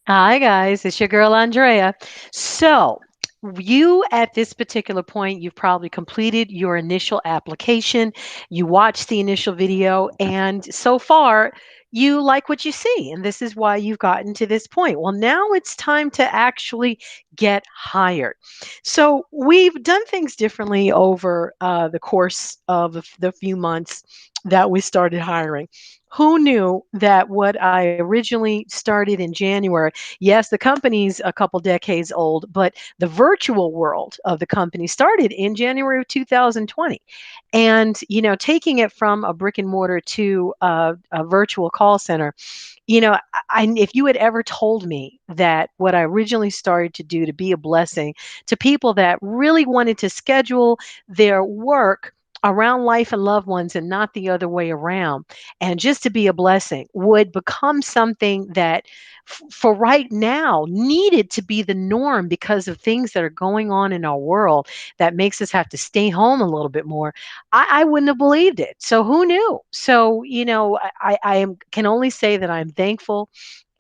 Hi, guys. It's your girl, Andrea. So, you at this particular point, you've probably completed your initial application. You watched the initial video, and so far, you like what you see. And this is why you've gotten to this point. Well, now it's time to actually get hired. So, we've done things differently over the course of the few months that we started hiring. Who knew that what I originally started in January? Yes, the company's a couple decades old, but the virtual world of the company started in January of 2020. And, taking it from a brick and mortar to a virtual call center, if you had ever told me that what I originally started to do to be a blessing to people that really wanted to schedule their work around life and loved ones and not the other way around, and just to be a blessing would become something that for right now needed to be the norm because of things that are going on in our world that makes us have to stay home a little bit more. I wouldn't have believed it. So who knew? So, can only say that I'm thankful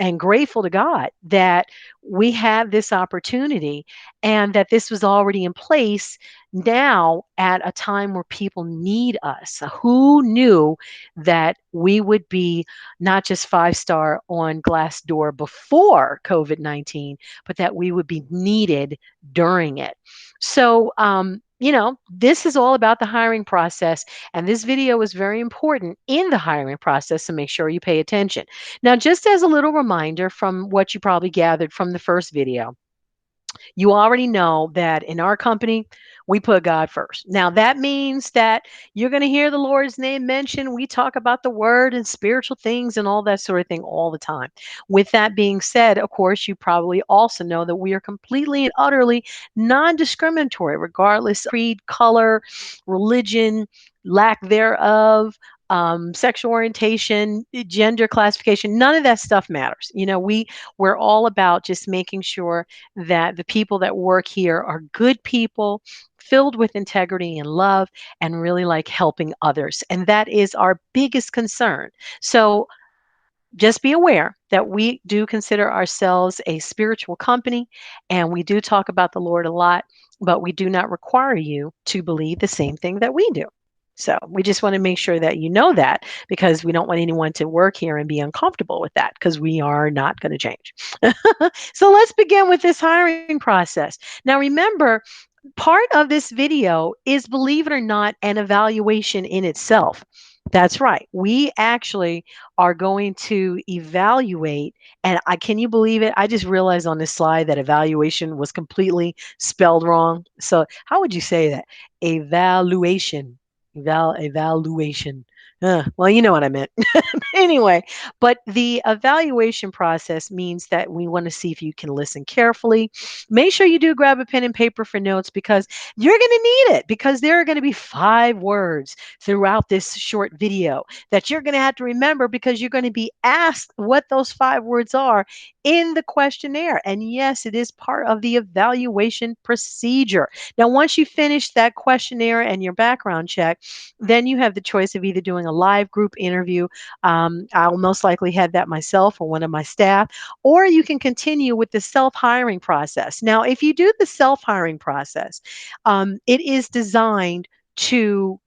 and grateful to God that we have this opportunity and that this was already in place now at a time where people need us. Who knew that we would be not just 5-star on Glassdoor before COVID-19, but that we would be needed during it? So, this is all about the hiring process. And this video is very important in the hiring process, so make sure you pay attention. Now, just as a little reminder from what you probably gathered from the first video, you already know that in our company, we put God first. Now, that means that you're going to hear the Lord's name mentioned. We talk about the word and spiritual things and all that sort of thing all the time. With that being said, of course, you probably also know that we are completely and utterly non discriminatory, regardless of creed, color, religion, lack thereof. Sexual orientation, gender classification, none of that stuff matters. We're all about just making sure that the people that work here are good people, filled with integrity and love, and really like helping others. And that is our biggest concern. So just be aware that we do consider ourselves a spiritual company and we do talk about the Lord a lot, but we do not require you to believe the same thing that we do. So we just want to make sure that you know that because we don't want anyone to work here and be uncomfortable with that because we are not going to change. So let's begin with this hiring process. Now, remember, part of this video is, believe it or not, an evaluation in itself. That's right. We actually are going to evaluate, and can you believe it? I just realized on this slide that evaluation was completely spelled wrong. So how would you say that? Evaluation. Evaluation. Well, you know what I meant. Anyway, but the evaluation process means that we want to see if you can listen carefully. Make sure you do grab a pen and paper for notes because you're going to need it, because there are going to be 5 words throughout this short video that you're going to have to remember because you're going to be asked what those 5 words are in the questionnaire. And yes, it is part of the evaluation procedure. Now, once you finish that questionnaire and your background check, then you have the choice of either doing a live group interview. I'll most likely have that myself or one of my staff, or you can continue with the self hiring process. Now, if you do the self hiring process, it is designed to,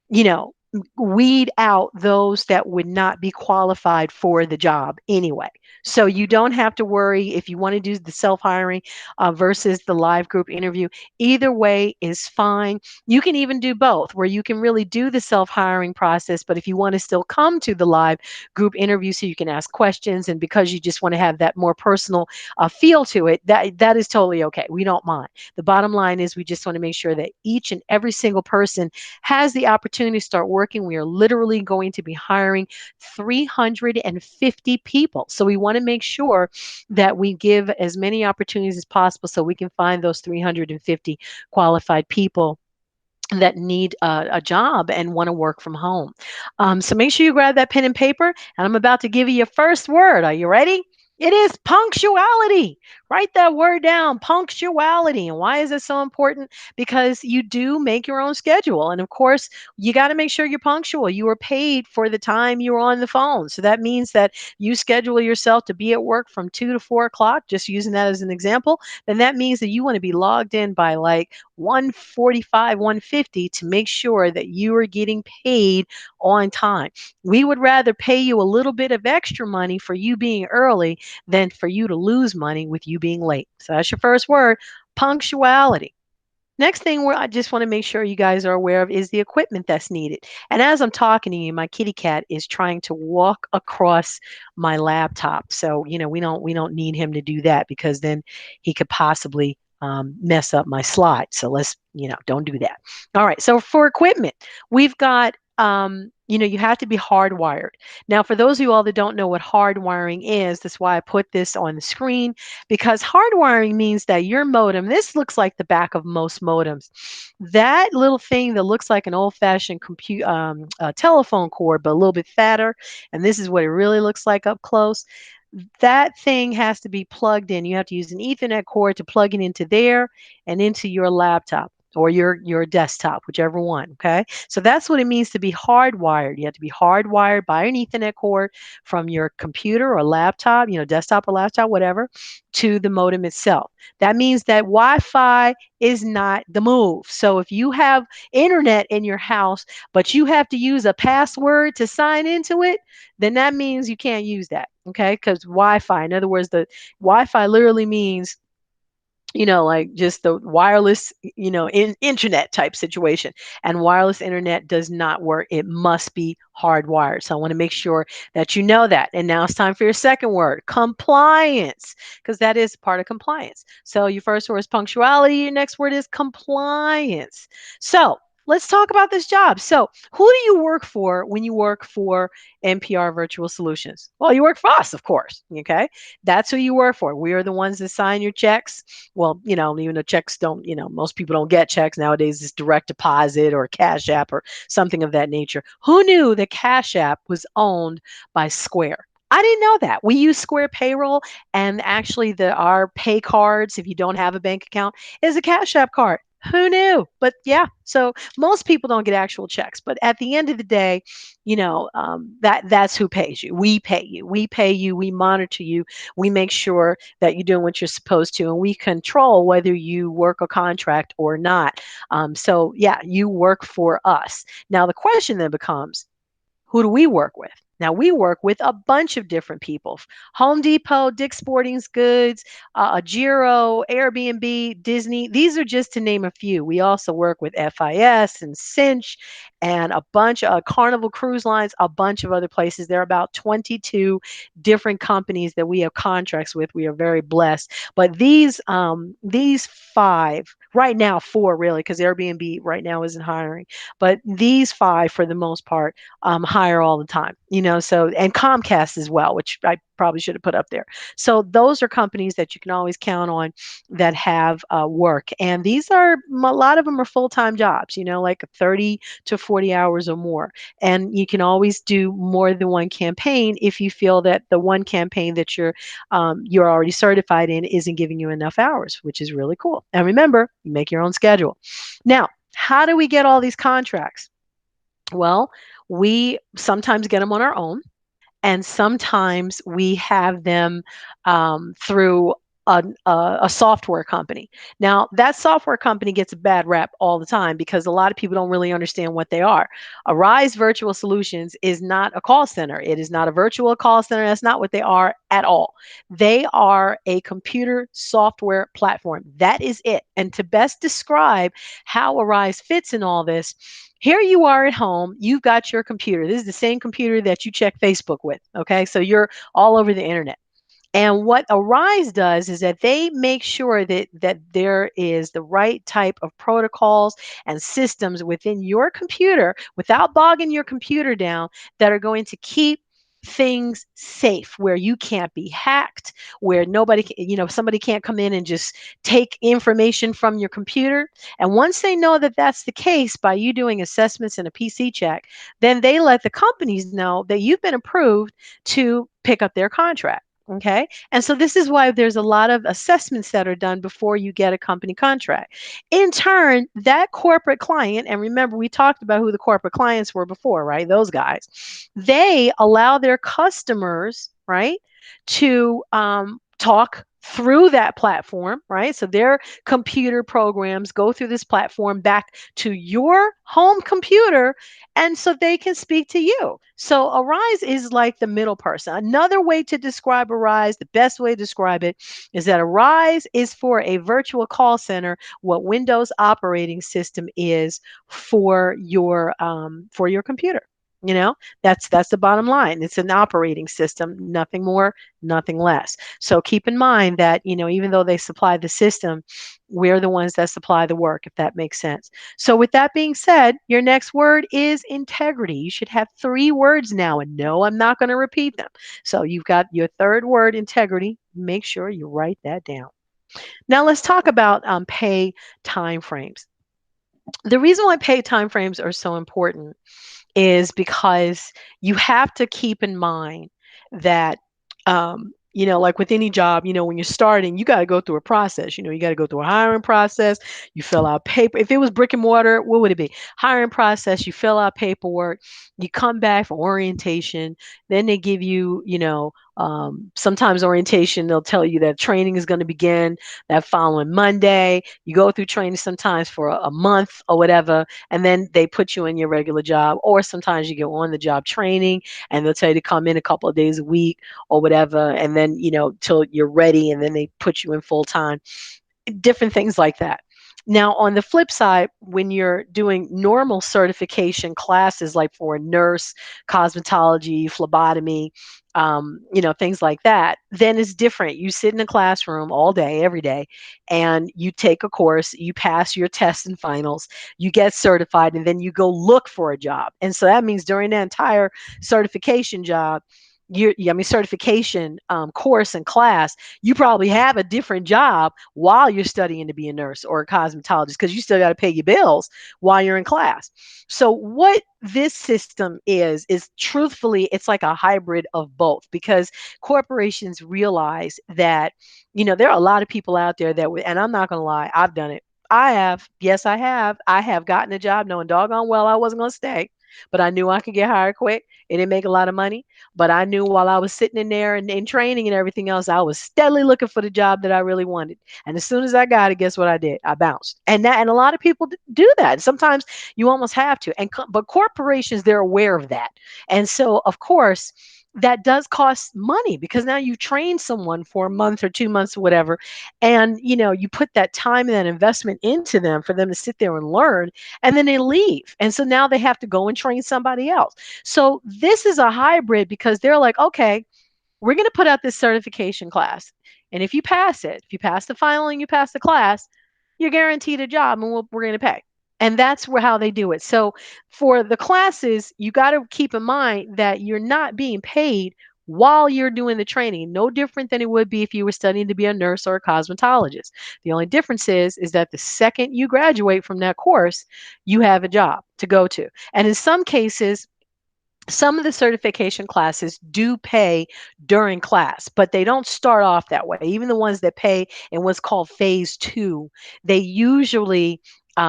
you know, weed out those that would not be qualified for the job anyway. So you don't have to worry if you want to do the self hiring versus the live group interview. Either way is fine. You can even do both, where you can really do the self hiring process. But if you want to still come to the live group interview so you can ask questions, and because you just want to have that more personal feel to it, that is totally okay. We don't mind. The bottom line is we just want to make sure that each and every single person has the opportunity to start working. We are literally going to be hiring 350 people. So we want to make sure that we give as many opportunities as possible so we can find those 350 qualified people that need a job and want to work from home. So make sure you grab that pen and paper, and I'm about to give you your first word. Are you ready? It is punctuality. Write that word down, punctuality. And why is it so important? Because you do make your own schedule. And of course, you got to make sure you're punctual. You are paid for the time you're on the phone. So that means that you schedule yourself to be at work from 2 to 4 o'clock, just using that as an example. Then that means that you want to be logged in by like 1:45, 1:50 to make sure that you are getting paid on time. We would rather pay you a little bit of extra money for you being early than for you to lose money with you being late. So that's your first word, punctuality. Next thing where I just want to make sure you guys are aware of is the equipment that's needed. And as I'm talking to you, my kitty cat is trying to walk across my laptop. So, we don't need him to do that because then he could possibly mess up my slide. So let's, don't do that. All right. So for equipment, we've got you have to be hardwired. Now, for those of you all that don't know what hardwiring is, that's why I put this on the screen, because hardwiring means that your modem, this looks like the back of most modems. That little thing that looks like an old-fashioned telephone cord, but a little bit fatter, and this is what it really looks like up close. That thing has to be plugged in. You have to use an Ethernet cord to plug it into there and into your laptop or your desktop, whichever one. Okay. So that's what it means to be hardwired. You have to be hardwired by an Ethernet cord from your computer or laptop, desktop or laptop, whatever, to the modem itself. That means that Wi-Fi is not the move. So if you have internet in your house, but you have to use a password to sign into it, then that means you can't use that. Okay. Because Wi-Fi, in other words, the Wi-Fi literally means like just the wireless, internet type situation. And wireless internet does not work. It must be hardwired. So I want to make sure that you know that. And now it's time for your second word, compliance, because that is part of compliance. So your first word is punctuality. Your next word is compliance. So let's talk about this job. So who do you work for when you work for NPR Virtual Solutions? Well, you work for us, of course. Okay. That's who you work for. We are the ones that sign your checks. Well, even though checks don't, most people don't get checks nowadays, it's direct deposit or Cash App or something of that nature. Who knew that Cash App was owned by Square? I didn't know that. We use Square Payroll, and actually our pay cards, if you don't have a bank account, is a Cash App card. Who knew? But yeah, so most people don't get actual checks. But at the end of the day, that's who pays you. We pay you. We pay you. We monitor you. We make sure that you're doing what you're supposed to, and we control whether you work a contract or not. So yeah, you work for us. Now the question then becomes, who do we work with? Now, we work with a bunch of different people: Home Depot, Dick's Sporting Goods, Giro, Airbnb, Disney. These are just to name a few. We also work with FIS and Cinch and a bunch of Carnival Cruise Lines, a bunch of other places. There are about 22 different companies that we have contracts with. We are very blessed. But these five, right now, four really, because Airbnb right now isn't hiring, but these five, for the most part, hire all the time, so, and Comcast as well, which I probably should have put up there. So those are companies that you can always count on that have work. And these are, a lot of them are full-time jobs, like 30 to 40 hours or more. And you can always do more than one campaign if you feel that the one campaign that you're already certified in isn't giving you enough hours, which is really cool. And remember, you make your own schedule. Now, how do we get all these contracts? Well, we sometimes get them on our own, and sometimes we have them through a software company. Now, that software company gets a bad rap all the time because a lot of people don't really understand what they are. Arise Virtual Solutions is not a call center. It is not a virtual call center. That's not what they are at all. They are a computer software platform. That is it. And to best describe how Arise fits in all this, here you are at home. You've got your computer. This is the same computer that you check Facebook with. Okay. So you're all over the internet. And what Arise does is that they make sure that there is the right type of protocols and systems within your computer without bogging your computer down that are going to keep things safe, where you can't be hacked, where somebody can't come in and just take information from your computer. And once they know that that's the case by you doing assessments and a PC check, then they let the companies know that you've been approved to pick up their contract. Okay. And so this is why there's a lot of assessments that are done before you get a company contract. In turn, that corporate client, and remember, we talked about who the corporate clients were before, right? Those guys, they allow their customers, right, to talk through that platform, right? So their computer programs go through this platform back to your home computer, and so they can speak to you. So a rise is like the middle person. Another way to describe a rise, the best way to describe it, is that a rise is for a virtual call center what Windows operating system is for your computer. You know, that's the bottom line. It's an operating system, nothing more, nothing less. So keep in mind that, even though they supply the system, we're the ones that supply the work, if that makes sense. So, with that being said, your next word is integrity. You should have three words now. And no, I'm not going to repeat them. So, you've got your third word, integrity. Make sure you write that down. Now, let's talk about pay timeframes. The reason why pay timeframes are so important is because you have to keep in mind that, like with any job, when you're starting, you got to go through a process. You got to go through a hiring process. You fill out paper. If it was brick and mortar, what would it be? Hiring process. You fill out paperwork. You come back for orientation. Then they give you, sometimes orientation, they'll tell you that training is going to begin that following Monday. You go through training sometimes for a month or whatever, and then they put you in your regular job. Or sometimes you get on the job training and they'll tell you to come in a couple of days a week or whatever, and then till you're ready, and then they put you in full time, different things like that. Now, on the flip side, when you're doing normal certification classes, like for a nurse, cosmetology, phlebotomy, things like that, then it's different. You sit in a classroom all day, every day, and you take a course, you pass your tests and finals, you get certified, and then you go look for a job. And so that means during that entire certification job, certification course and class, you probably have a different job while you're studying to be a nurse or a cosmetologist, because you still got to pay your bills while you're in class. So what this system is truthfully, it's like a hybrid of both, because corporations realize that, there are a lot of people out there that and I'm not going to lie, I've done it. I have. Yes, I have. I have gotten a job knowing doggone well I wasn't going to stay, but I knew I could get hired quick. It didn't make a lot of money, but I knew while I was sitting in there and in training and everything else, I was steadily looking for the job that I really wanted. And as soon as I got it, guess what I did? I bounced. And a lot of people do that. Sometimes you almost have to. But corporations, they're aware of that. And so, of course, that does cost money, because now you train someone for a month or 2 months or whatever, and you put that time and that investment into them for them to sit there and learn, and then they leave, and so now they have to go and train somebody else. So this is a hybrid, because they're like, okay, we're going to put out this certification class, and if you pass it, if you pass the final and you pass the class, you're guaranteed a job, and we're going to pay. And that's how they do it. So for the classes, you got to keep in mind that you're not being paid while you're doing the training. No different than it would be if you were studying to be a nurse or a cosmetologist. The only difference is that the second you graduate from that course, you have a job to go to. And in some cases, some of the certification classes do pay during class, but they don't start off that way. Even the ones that pay in what's called phase two, they usually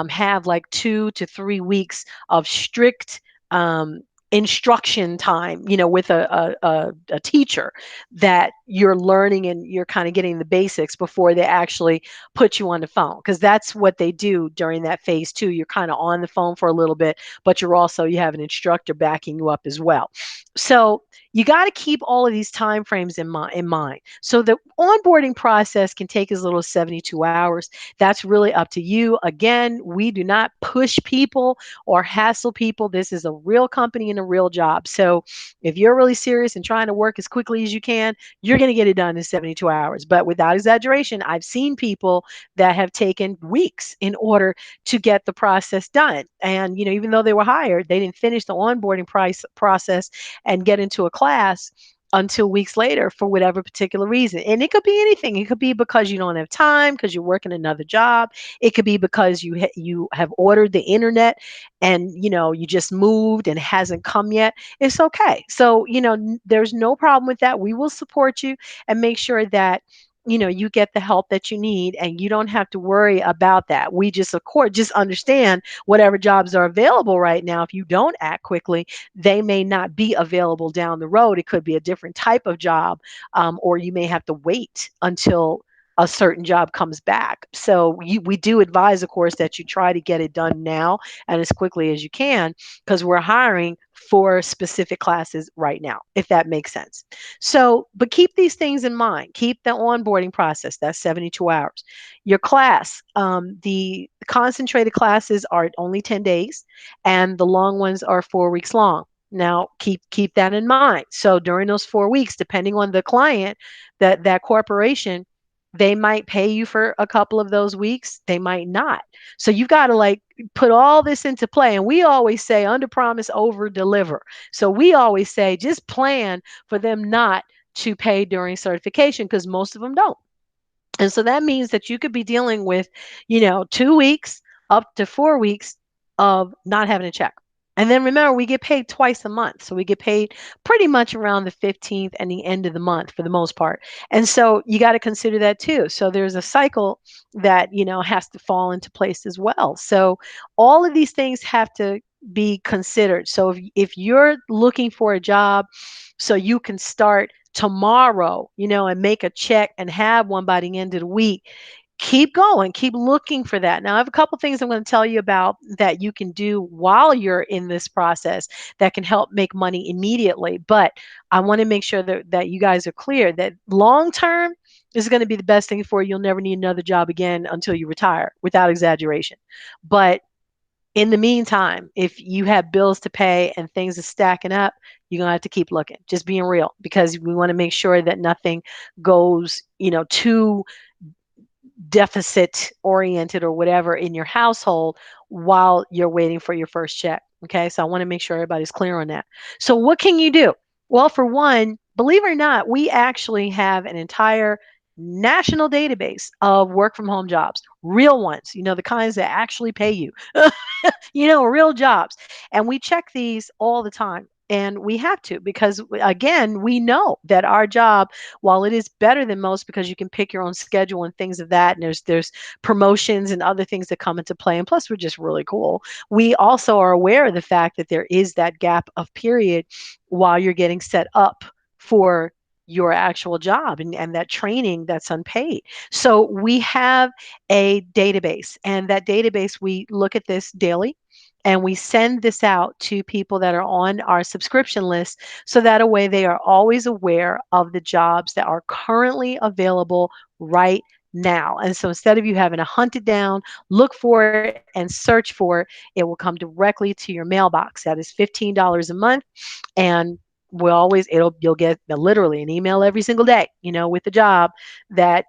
have like 2 to 3 weeks of strict instruction time, with a teacher, that you're learning and you're kind of getting the basics before they actually put you on the phone, because that's what they do during that phase two. You're kind of on the phone for a little bit, but you have an instructor backing you up as well. So you got to keep all of these time frames in mind. So the onboarding process can take as little as 72 hours. That's really up to you. Again, we do not push people or hassle people. This is a real company and a real job. So if you're really serious and trying to work as quickly as you can, you're going to get it done in 72 hours. But without exaggeration, I've seen people that have taken weeks in order to get the process done. And, even though they were hired, they didn't finish the onboarding process and get into a class until weeks later for whatever particular reason. And it could be anything. It could be because you don't have time because you're working another job. It could be because you have ordered the internet and you just moved and it hasn't come yet. It's okay. So, there's no problem with that. We will support you and make sure that you get the help that you need and you don't have to worry about that. We just, of course, just understand whatever jobs are available right now. If you don't act quickly, they may not be available down the road. It could be a different type of job, or you may have to wait until a certain job comes back. So we do advise, of course, that you try to get it done now and as quickly as you can, because we're hiring for specific classes right now, if that makes sense. So, but keep these things in mind. Keep the onboarding process, that's 72 hours. Your class, the concentrated classes are only 10 days and the long ones are 4 weeks long. Now, keep that in mind. So during those 4 weeks, depending on the client, that corporation, they might pay you for a couple of those weeks. They might not. So you've got to like put all this into play. And we always say under promise, over deliver. So we always say just plan for them not to pay during certification because most of them don't. And so that means that you could be dealing with, 2 weeks up to 4 weeks of not having a check. And then remember, we get paid twice a month. So we get paid pretty much around the 15th and the end of the month for the most part. And so you got to consider that too. So there's a cycle that, has to fall into place as well. So all of these things have to be considered. So if you're looking for a job so you can start tomorrow, and make a check and have one by the end of the week, keep going, keep looking for that. Now, I have a couple things I'm going to tell you about that you can do while you're in this process that can help make money immediately. But I want to make sure that you guys are clear that long term is going to be the best thing for you. You'll never need another job again until you retire, without exaggeration. But in the meantime, if you have bills to pay and things are stacking up, you're going to have to keep looking, just being real, because we want to make sure that nothing goes, too deficit oriented or whatever in your household while you're waiting for your first check. Okay. So I want to make sure everybody's clear on that. So what can you do? Well, for one, believe it or not, we actually have an entire national database of work from home jobs, real ones, the kinds that actually pay you. Real jobs. And we check these all the time. And we have to because, again, we know that our job, while it is better than most because you can pick your own schedule and things of that, and there's promotions and other things that come into play, and plus we're just really cool. We also are aware of the fact that there is that gap of period while you're getting set up for your actual job and that training that's unpaid. So we have a database, and that database, we look at this daily and we send this out to people that are on our subscription list so that a way they are always aware of the jobs that are currently available right now. And so instead of you having to hunt it down, look for it and search for it, it will come directly to your mailbox. That is $15 a month. And you'll get literally an email every single day, with the job that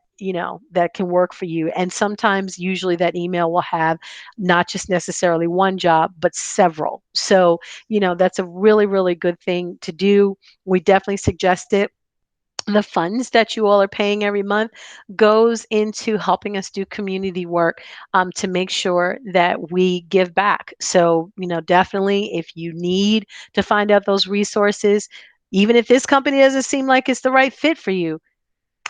can work for you. And sometimes, usually, that email will have not just necessarily one job, but several. So, that's a really, really good thing to do. We definitely suggest it. The funds that you all are paying every month goes into helping us do community work, to make sure that we give back. So, definitely if you need to find out those resources, even if this company doesn't seem like it's the right fit for you,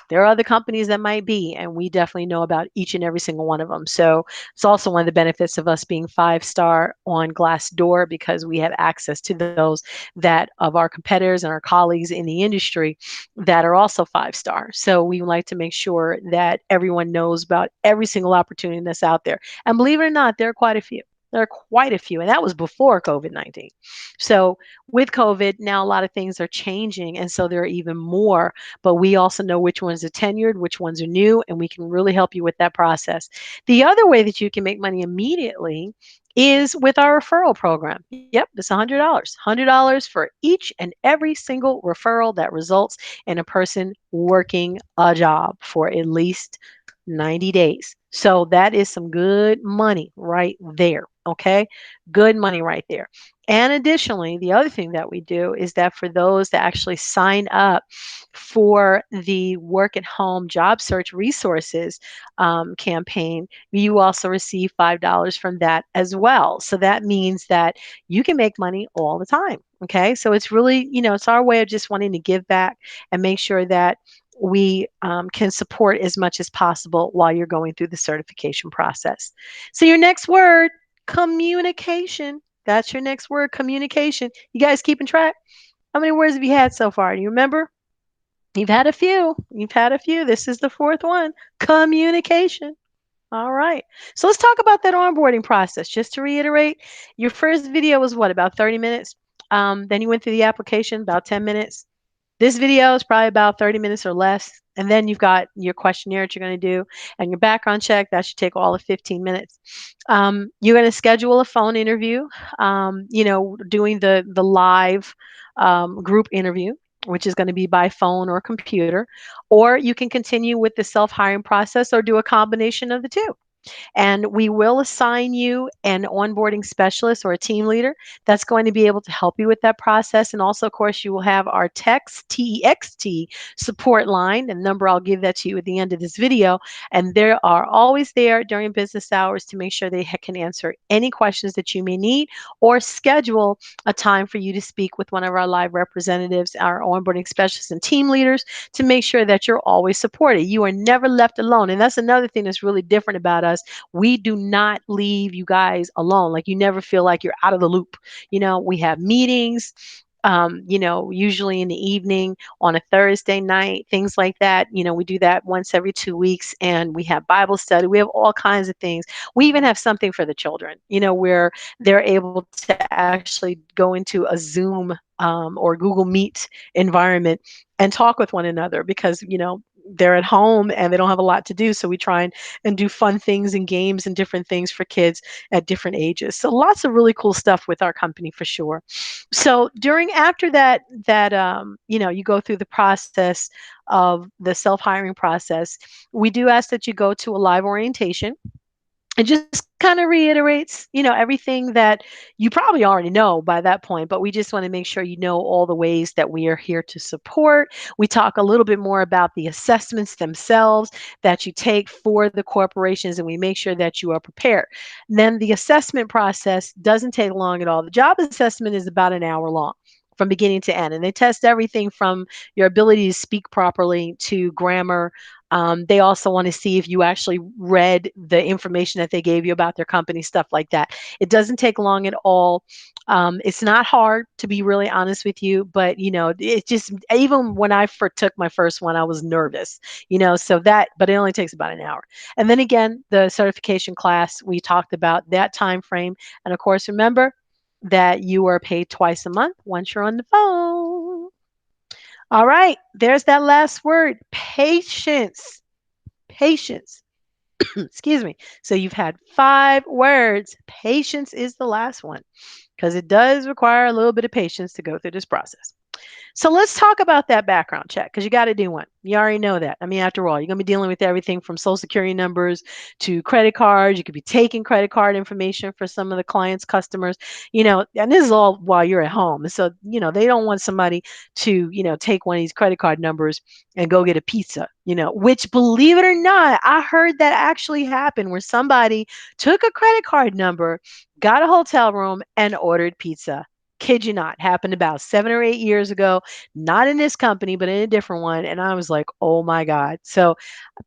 there are other companies that might be, and we definitely know about each and every single one of them. So it's also one of the benefits of us being 5-star on Glassdoor, because we have access to those that of our competitors and our colleagues in the industry that are also 5-star. So we like to make sure that everyone knows about every single opportunity that's out there. And believe it or not, there are quite a few. There are quite a few, and that was before COVID-19. So with COVID, now a lot of things are changing, and so there are even more, but we also know which ones are tenured, which ones are new, and we can really help you with that process. The other way that you can make money immediately is with our referral program. Yep, it's $100. $100 for each and every single referral that results in a person working a job for at least 90 days. So that is some good money right there. Okay. Good money right there. And additionally, the other thing that we do is that for those that actually sign up for the work at home job search resources campaign, you also receive $5 from that as well. So that means that you can make money all the time. Okay. So it's really, it's our way of just wanting to give back and make sure that we can support as much as possible while you're going through the certification process. So, your next word, communication. That's your next word, communication. You guys keeping track? How many words have you had so far? Do you remember? You've had a few. You've had a few. This is the fourth one, communication. All right. So let's talk about that onboarding process. Just to reiterate, your first video was what, about 30 minutes? Then you went through the application, about 10 minutes. This video is probably about 30 minutes or less. And then you've got your questionnaire that you're going to do and your background check. That should take all of 15 minutes. You're going to schedule a phone interview, doing the live group interview, which is going to be by phone or computer. Or you can continue with the self-hiring process or do a combination of the two. And we will assign you an onboarding specialist or a team leader that's going to be able to help you with that process. And also, of course, you will have our text, TEXT support line, and number, I'll give that to you at the end of this video. And they are always there during business hours to make sure they can answer any questions that you may need or schedule a time for you to speak with one of our live representatives, our onboarding specialists and team leaders, to make sure that you're always supported. You are never left alone. And that's another thing that's really different about us. We do not leave you guys alone. Like, you never feel like you're out of the loop. We have meetings, usually in the evening on a Thursday night, things like that. We do that once every 2 weeks, and we have Bible study. We have all kinds of things. We even have something for the children, where they're able to actually go into a Zoom or Google Meet environment and talk with one another because, they're at home and they don't have a lot to do. So we try and do fun things and games and different things for kids at different ages. So lots of really cool stuff with our company for sure. So after that, you go through the process of the self-hiring process, we do ask that you go to a live orientation. It just kind of reiterates, everything that you probably already know by that point, but we just want to make sure you know all the ways that we are here to support. We talk a little bit more about the assessments themselves that you take for the corporations, and we make sure that you are prepared. And then the assessment process doesn't take long at all. The job assessment is about an hour long from beginning to end, and they test everything from your ability to speak properly to grammar. They also want to see if you actually read the information that they gave you about their company, stuff like that. It doesn't take long at all. It's not hard, to be really honest with you, but it's just, even when I took my first one, I was nervous, but it only takes about an hour. And then again, the certification class, we talked about that time frame. And of course, remember that you are paid twice a month once you're on the phone. All right, there's that last word, patience. Patience. Excuse me. So you've had 5 words. Patience is the last one because it does require a little bit of patience to go through this process. So let's talk about that background check, because you got to do one. You already know that. I mean, after all, you're going to be dealing with everything from social security numbers to credit cards. You could be taking credit card information for some of the clients' customers, and this is all while you're at home. So, they don't want somebody to, take one of these credit card numbers and go get a pizza, which, believe it or not, I heard that actually happened, where somebody took a credit card number, got a hotel room, and ordered pizza. Kid you not, happened about 7 or 8 years ago, not in this company, but in a different one. And I was like, oh my God. So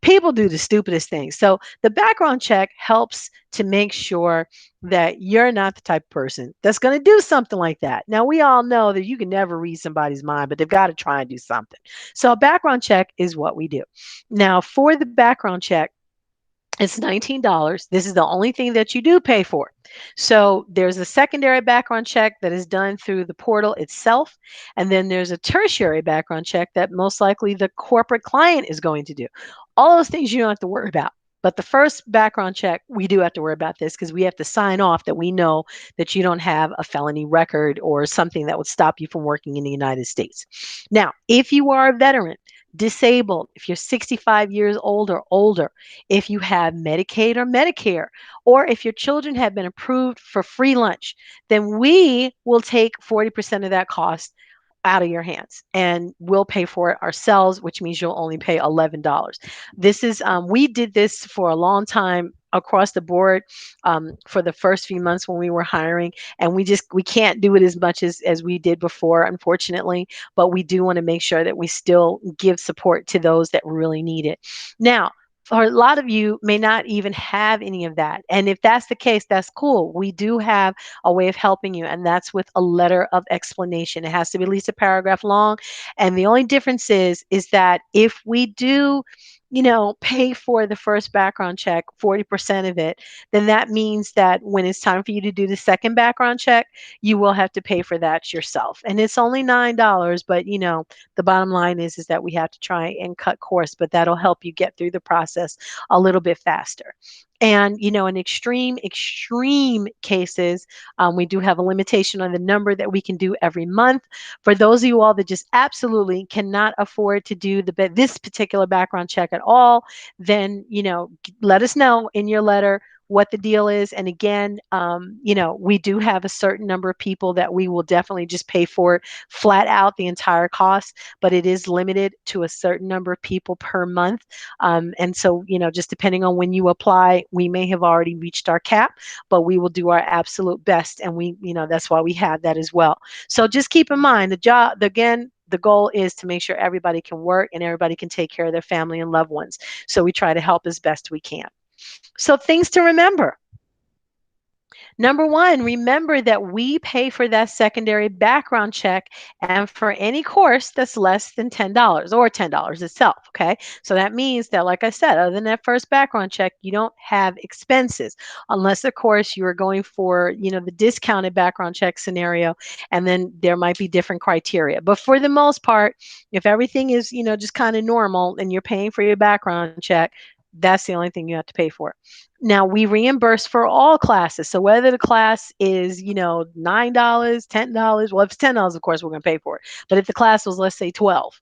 people do the stupidest things. So the background check helps to make sure that you're not the type of person that's going to do something like that. Now, we all know that you can never read somebody's mind, but they've got to try and do something. So a background check is what we do. Now, for the background check, it's $19. This is the only thing that you do pay for. So there's a secondary background check that is done through the portal itself. And then there's a tertiary background check that most likely the corporate client is going to do. All those things you don't have to worry about. But the first background check, we do have to worry about this because we have to sign off that we know that you don't have a felony record or something that would stop you from working in the United States. Now, if you are a veteran, disabled, if you're 65 years old or older, if you have Medicaid or Medicare, or if your children have been approved for free lunch, then we will take 40% of that cost out of your hands and we'll pay for it ourselves, which means you'll only pay $11. This is, we did this for a long time across the board for the first few months when we were hiring, and we can't do it as much as we did before, unfortunately, but we do want to make sure that we still give support to those that really need it. Now, for a lot of you may not even have any of that. And if that's the case, that's cool. We do have a way of helping you, and that's with a letter of explanation. It has to be at least a paragraph long. And the only difference is that if we do, pay for the first background check, 40% of it, then that means that when it's time for you to do the second background check, you will have to pay for that yourself. And it's only $9, but the bottom line is that we have to try and cut costs, but that'll help you get through the process a little bit faster. And, in extreme cases, we do have a limitation on the number that we can do every month. For those of you all that just absolutely cannot afford to do this particular background check at all, then, let us know in your letter what the deal is. And again, we do have a certain number of people that we will definitely just pay for flat out the entire cost, but it is limited to a certain number of people per month. And so, just depending on when you apply, we may have already reached our cap, but we will do our absolute best. And that's why we have that as well. So just keep in mind the goal is to make sure everybody can work and everybody can take care of their family and loved ones. So we try to help as best we can. So things to remember. Number one, remember that we pay for that secondary background check and for any course that's less than $10 or $10 itself. Okay. So that means that, like I said, other than that first background check, you don't have expenses unless, of course, you are going for, the discounted background check scenario. And then there might be different criteria. But for the most part, if everything is, just kind of normal and you're paying for your background check, that's the only thing you have to pay for. Now we reimburse for all classes. So whether the class is, $9, $10, well, if it's $10, of course, we're going to pay for it. But if the class was, let's say 12,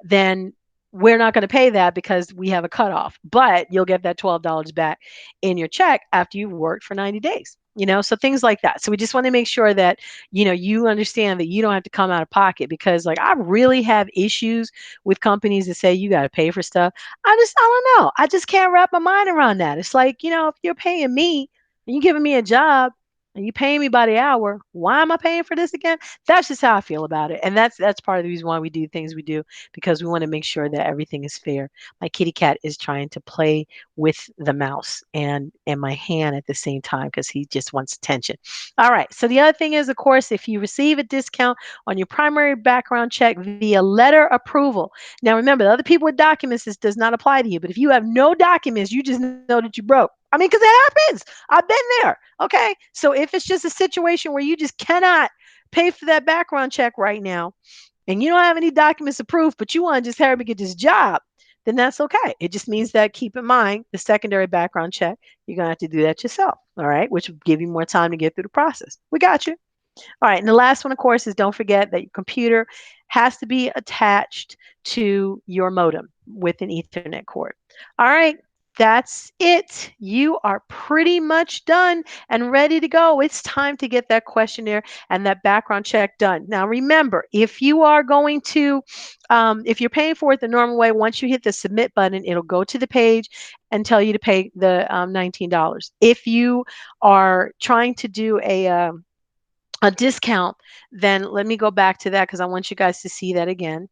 then we're not going to pay that because we have a cutoff, but you'll get that $12 back in your check after you've worked for 90 days. So things like that. So we just want to make sure that, you understand that you don't have to come out of pocket, because like I really have issues with companies that say you got to pay for stuff. I don't know. I just can't wrap my mind around that. It's like, if you're paying me and you're giving me a job and you paying me by the hour, why am I paying for this again? That's just how I feel about it. And that's part of the reason why we do things we do, because we want to make sure that everything is fair. My kitty cat is trying to play with the mouse and my hand at the same time because he just wants attention. All right. So the other thing is, of course, if you receive a discount on your primary background check via letter approval. Now remember, the other people with documents, this does not apply to you. But if you have no documents, you just know that you broke. I mean, because it happens. I've been there. Okay. So if it's just a situation where you just cannot pay for that background check right now and you don't have any documents approved, but you want to just hurry up and get this job, then that's okay. It just means that, keep in mind, the secondary background check, you're going to have to do that yourself. All right. Which will give you more time to get through the process. We got you. All right, and the last one, of course, is don't forget that your computer has to be attached to your modem with an Ethernet cord. All right, that's it. You are pretty much done and ready to go. It's time to get that questionnaire and that background check done. Now, remember, if you are going to, if you're paying for it the normal way, once you hit the submit button, it'll go to the page and tell you to pay the $19. If you are trying to do a discount, then let me go back to that because I want you guys to see that again.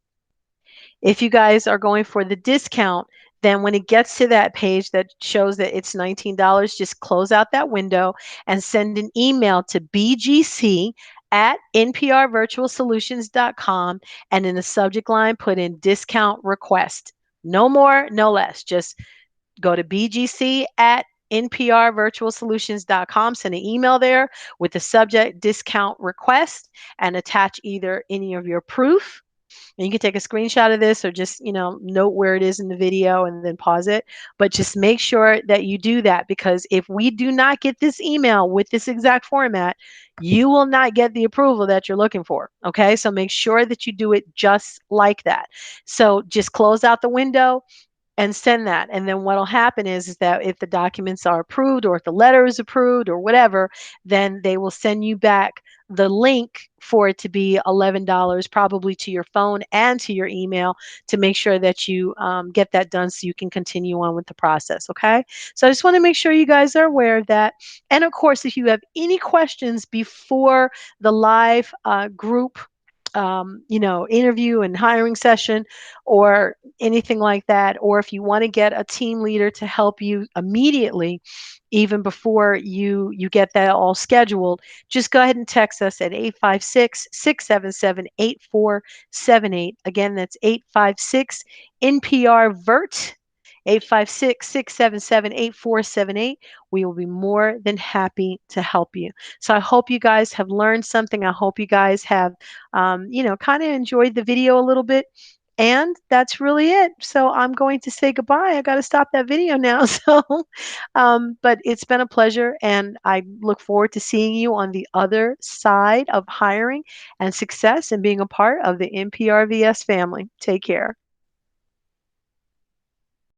If you guys are going for the discount, then when it gets to that page that shows that it's $19, just close out that window and send an email to bgc@nprvirtualsolutions.com, and in the subject line put in discount request. No more, no less. Just go to bgc@nprvirtualsolutions.com, send an email there with the subject discount request, and attach either any of your proof And you can take a screenshot of this or just, note where it is in the video and then pause it. But just make sure that you do that, because if we do not get this email with this exact format, you will not get the approval that you're looking for. Okay. So make sure that you do it just like that. So just close out the window and send that. And then what'll happen is that if the documents are approved or if the letter is approved or whatever, then they will send you back the link for it to be $11, probably to your phone and to your email, to make sure that you get that done so you can continue on with the process. Okay. So I just want to make sure you guys are aware of that. And of course, if you have any questions before the live group, interview and hiring session or anything like that, or if you want to get a team leader to help you immediately, even before you get that all scheduled, just go ahead and text us at 856-677-8478. Again, that's 856 NPR VERT. 856-677-8478. We will be more than happy to help you. So I hope you guys have learned something. I hope you guys have, kind of enjoyed the video a little bit. And that's really it. So I'm going to say goodbye. I got to stop that video now. But it's been a pleasure. And I look forward to seeing you on the other side of hiring and success and being a part of the NPRVS family. Take care.